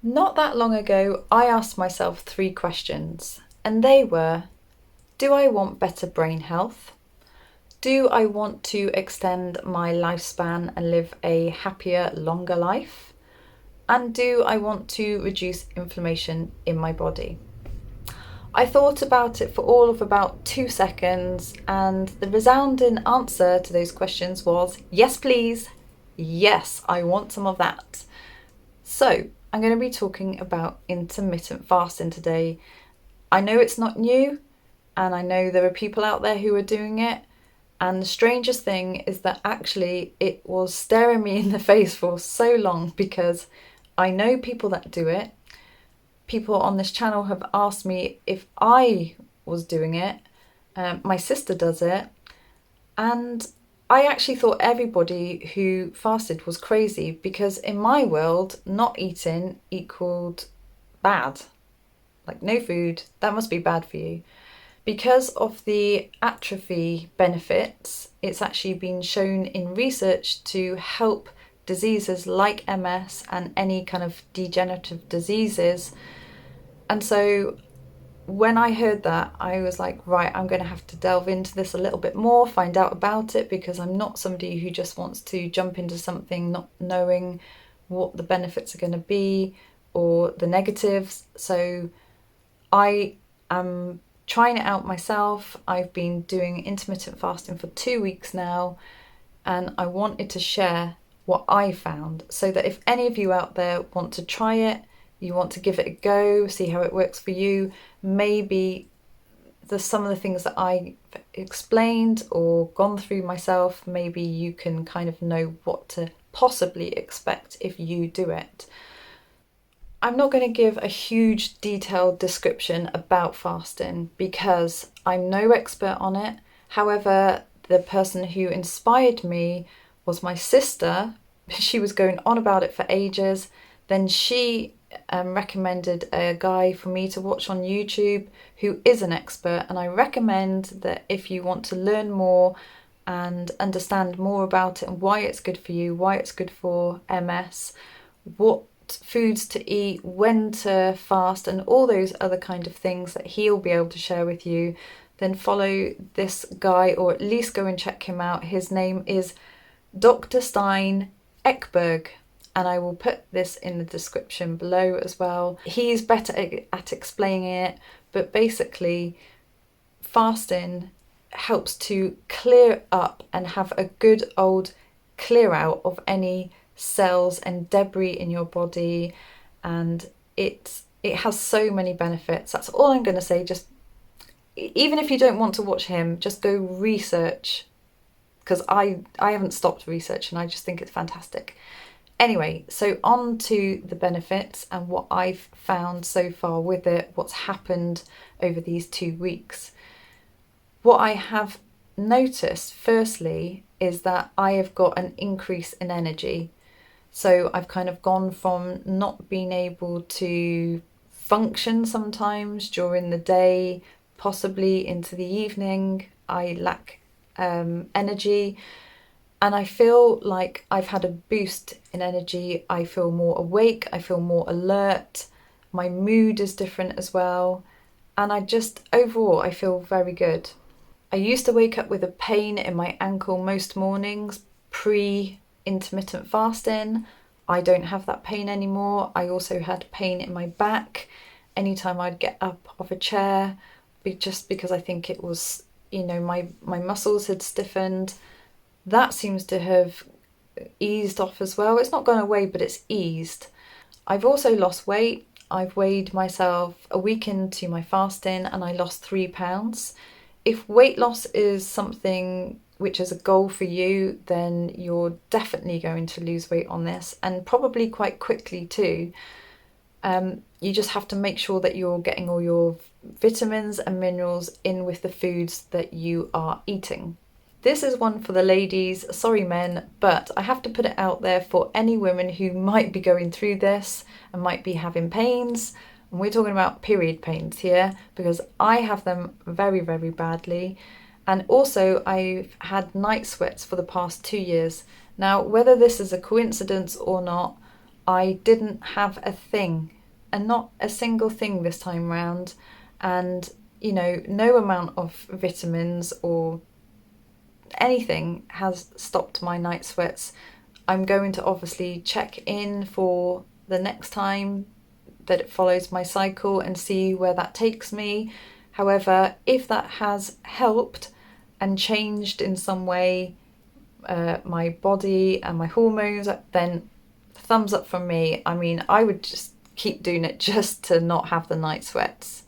Not that long ago, I asked myself three questions, and they were: do I want better brain health? Do I want to extend my lifespan and live a happier, longer life? And do I want to reduce inflammation in my body? I thought about it for all of about 2 seconds, and the resounding answer to those questions was yes, please. Yes, I want some of that. So, I'm going to be talking about intermittent fasting today. I know it's not new, and I know there are people out there who are doing it. And the strangest thing is that actually it was staring me in the face for so long because I know people that do it. People on this channel have asked me if I was doing it. My sister does it. And I actually thought everybody who fasted was crazy because in my world, not eating equaled bad. Like no food, that must be bad for you. Because of the atrophy benefits, it's actually been shown in research to help diseases like MS and any kind of degenerative diseases. And so when I heard that, I was like, right, I'm going to have to delve into this a little bit more, find out about it, because I'm not somebody who just wants to jump into something not knowing what the benefits are going to be or the negatives. So I am trying it out myself. I've been doing intermittent fasting for 2 weeks now, and I wanted to share what I found so that if any of you out there want to try it, you want to give it a go, see how it works for you, maybe some of the things that I explained or gone through myself, maybe you can kind of know what to possibly expect if you do it. I'm not going to give a huge detailed description about fasting because I'm no expert on it. However, the person who inspired me was my sister. She was going on about it for ages. Then she recommended a guy for me to watch on YouTube who is an expert, and I recommend that if you want to learn more and understand more about it and why it's good for you, why it's good for MS, what foods to eat, when to fast, and all those other kind of things that he'll be able to share with you, then follow this guy or at least go and check him out. His name is Dr. Stein Ekberg, and I will put this in the description below as well. He's better at explaining it, but basically fasting helps to clear up and have a good old clear out of any cells and debris in your body, and it has so many benefits. That's all I'm going to say. Just even if you don't want to watch him, just go research, because I haven't stopped research and I just think it's fantastic. Anyway, so on to the benefits and what I've found so far with it, what's happened over these 2 weeks. What I have noticed firstly is that I have got an increase in energy. So I've kind of gone from not being able to function sometimes during the day, possibly into the evening. I lack energy, and I feel like I've had a boost in energy. I feel more awake, I feel more alert, my mood is different as well, and overall I feel very good. I used to wake up with a pain in my ankle most mornings pre-intermittent fasting. I don't have that pain anymore. I also had pain in my back anytime I'd get up off a chair, just because I think it was, my muscles had stiffened. That seems to have eased off as well. It's not gone away, but it's eased. I've also lost weight. I've weighed myself a week into my fasting and I lost 3 pounds. If weight loss is something which is a goal for you, then you're definitely going to lose weight on this, and probably quite quickly too. You just have to make sure that you're getting all your vitamins and minerals in with the foods that you are eating. This is one for the ladies, sorry men, but I have to put it out there for any women who might be going through this and might be having pains. And we're talking about period pains here, because I have them very, very badly. And also I've had night sweats for the past 2 years. Now, whether this is a coincidence or not, I didn't have a thing, and not a single thing this time round. And, no amount of vitamins or anything has stopped my night sweats. I'm going to obviously check in for the next time that it follows my cycle and see where that takes me. However, if that has helped and changed in some way my body and my hormones, then thumbs up from me. I mean, I would just keep doing it just to not have the night sweats.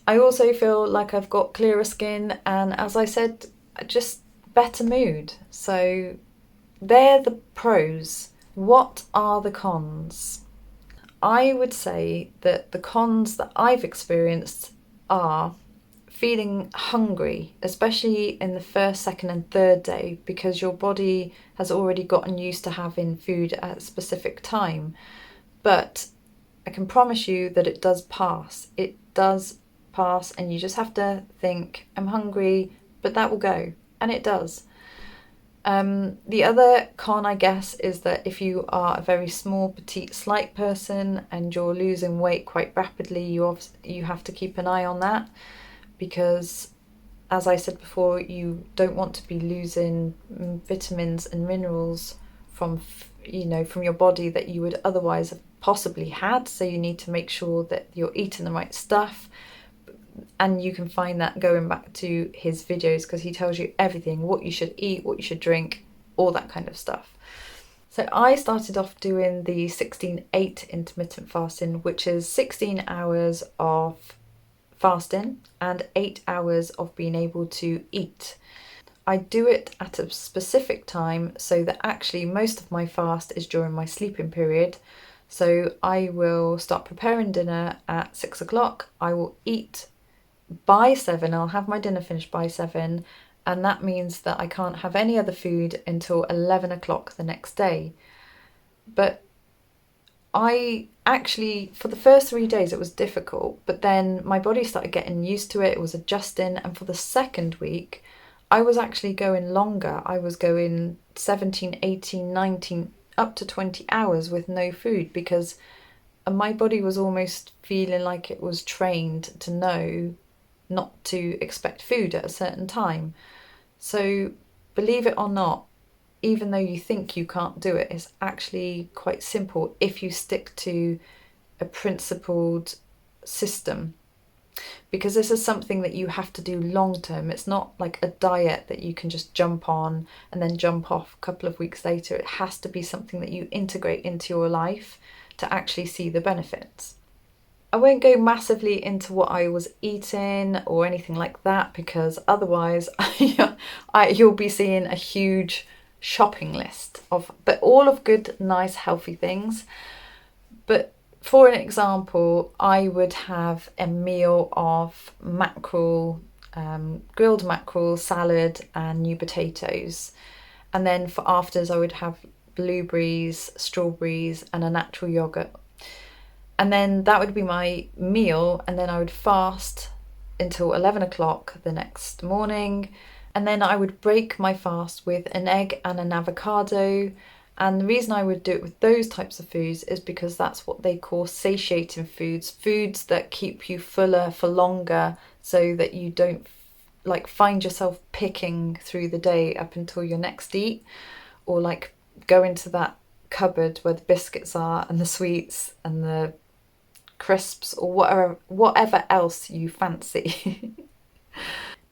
I also feel like I've got clearer skin, and as I said, just better mood. So they're the pros. What are the cons? I would say that the cons that I've experienced are feeling hungry, especially in the first, second, and third day, because your body has already gotten used to having food at a specific time. But I can promise you that it does pass. It does pass, and you just have to think, I'm hungry, but that will go. And it does. The other con, I guess, is that if you are a very small, petite, slight person and you're losing weight quite rapidly, you have to keep an eye on that, because, as I said before, you don't want to be losing vitamins and minerals from your body that you would otherwise have possibly had. So you need to make sure that you're eating the right stuff. And you can find that going back to his videos, because he tells you everything, what you should eat, what you should drink, all that kind of stuff. So I started off doing the 16-8 intermittent fasting, which is 16 hours of fasting and 8 hours of being able to eat. I do it at a specific time, so that actually most of my fast is during my sleeping period. So I will start preparing dinner at 6 o'clock. I will eat by 7. I'll have my dinner finished by 7, and that means that I can't have any other food until 11 o'clock the next day. But I actually, for the first 3 days it was difficult, but then my body started getting used to it. It was adjusting, and for the second week I was actually going longer. I was going 17, 18, 19, up to 20 hours with no food, because my body was almost feeling like it was trained to know not to expect food at a certain time. So believe it or not, even though you think you can't do it, it's actually quite simple if you stick to a principled system, because this is something that you have to do long term. It's not like a diet that you can just jump on and then jump off a couple of weeks later. It has to be something that you integrate into your life to actually see the benefits. I won't go massively into what I was eating or anything like that, because otherwise you'll be seeing a huge shopping list but all of good, nice, healthy things. But for an example, I would have a meal of mackerel, grilled mackerel, salad and new potatoes. And then for afters I would have blueberries, strawberries and a natural yogurt. And then that would be my meal, and then I would fast until 11 o'clock the next morning. And then I would break my fast with an egg and an avocado. And the reason I would do it with those types of foods is because that's what they call satiating foods, foods that keep you fuller for longer, so that you don't find yourself picking through the day up until your next eat, or go into that cupboard where the biscuits are and the sweets and the crisps or whatever else you fancy.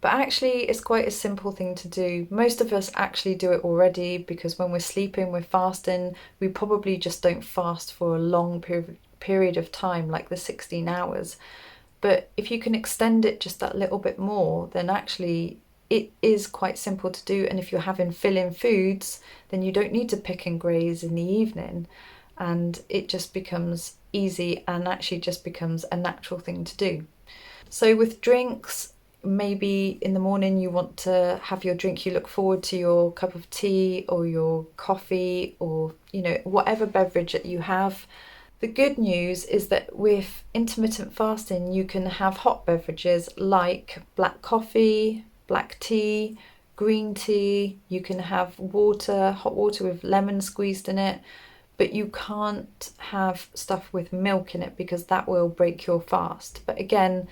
But actually it's quite a simple thing to do. Most of us actually do it already, because when we're sleeping, we're fasting. We probably just don't fast for a long period of time, like the 16 hours. But if you can extend it just that little bit more, then actually it is quite simple to do. And if you're having fill-in foods, then you don't need to pick and graze in the evening, and it just becomes easy and actually just becomes a natural thing to do. So with drinks, maybe in the morning you want to have your drink, you look forward to your cup of tea or your coffee, or whatever beverage that you have. The good news is that with intermittent fasting you can have hot beverages like black coffee, black tea, green tea. You can have water, hot water with lemon squeezed in it, but you can't have stuff with milk in it because that will break your fast. But again,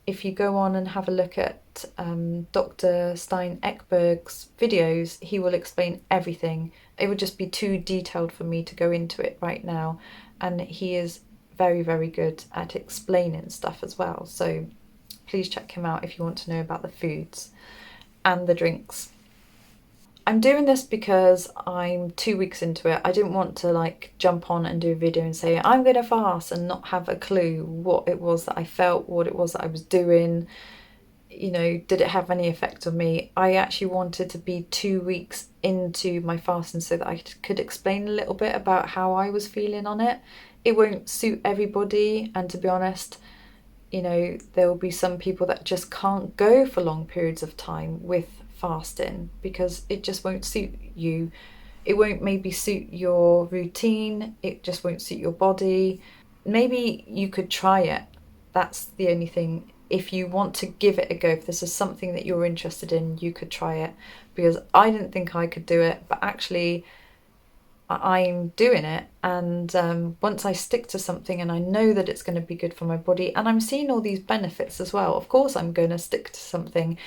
if you go on and have a look at Dr. Stein Ekberg's videos, he will explain everything. It would just be too detailed for me to go into it right now. And he is very, very good at explaining stuff as well. So please check him out if you want to know about the foods and the drinks. I'm doing this because I'm 2 weeks into it. I didn't want to like jump on and do a video and say I'm going to fast and not have a clue what it was that I felt, what it was that I was doing. You know, did it have any effect on me? I actually wanted to be 2 weeks into my fasting so that I could explain a little bit about how I was feeling on it. It won't suit everybody, and to be honest, you know, there will be some people that just can't go for long periods of time with fasting because it just won't suit you. It won't maybe suit your routine, it just won't suit your body. Maybe you could try it. That's the only thing. If you want to give it a go, if this is something that you're interested in, you could try it, because I didn't think I could do it, but actually I'm doing it. And once I stick to something and I know that it's going to be good for my body and I'm seeing all these benefits as well, of course I'm going to stick to something.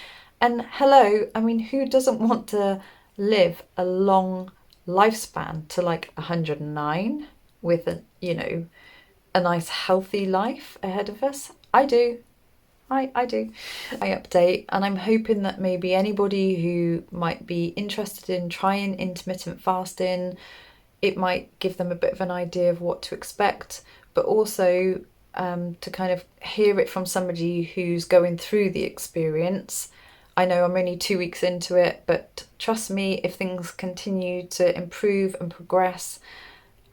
And hello, I mean, who doesn't want to live a long lifespan to like 109 with a, you know, a nice healthy life ahead of us? I do. I do. I update, and I'm hoping that maybe anybody who might be interested in trying intermittent fasting, it might give them a bit of an idea of what to expect, but also to kind of hear it from somebody who's going through the experience. I know I'm only 2 weeks into it, but trust me, if things continue to improve and progress,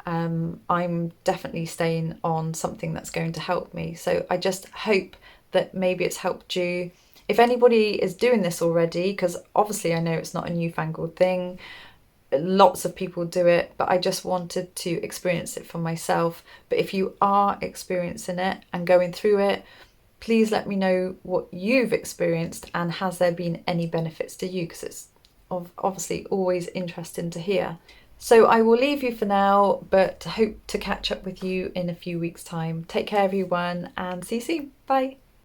I'm definitely staying on something that's going to help me. So I just hope that maybe it's helped you. If anybody is doing this already, because obviously I know it's not a newfangled thing, lots of people do it, but I just wanted to experience it for myself. But if you are experiencing it and going through it, please let me know what you've experienced and has there been any benefits to you, because it's obviously always interesting to hear. So I will leave you for now, but hope to catch up with you in a few weeks' time. Take care, everyone, and see you soon. Bye.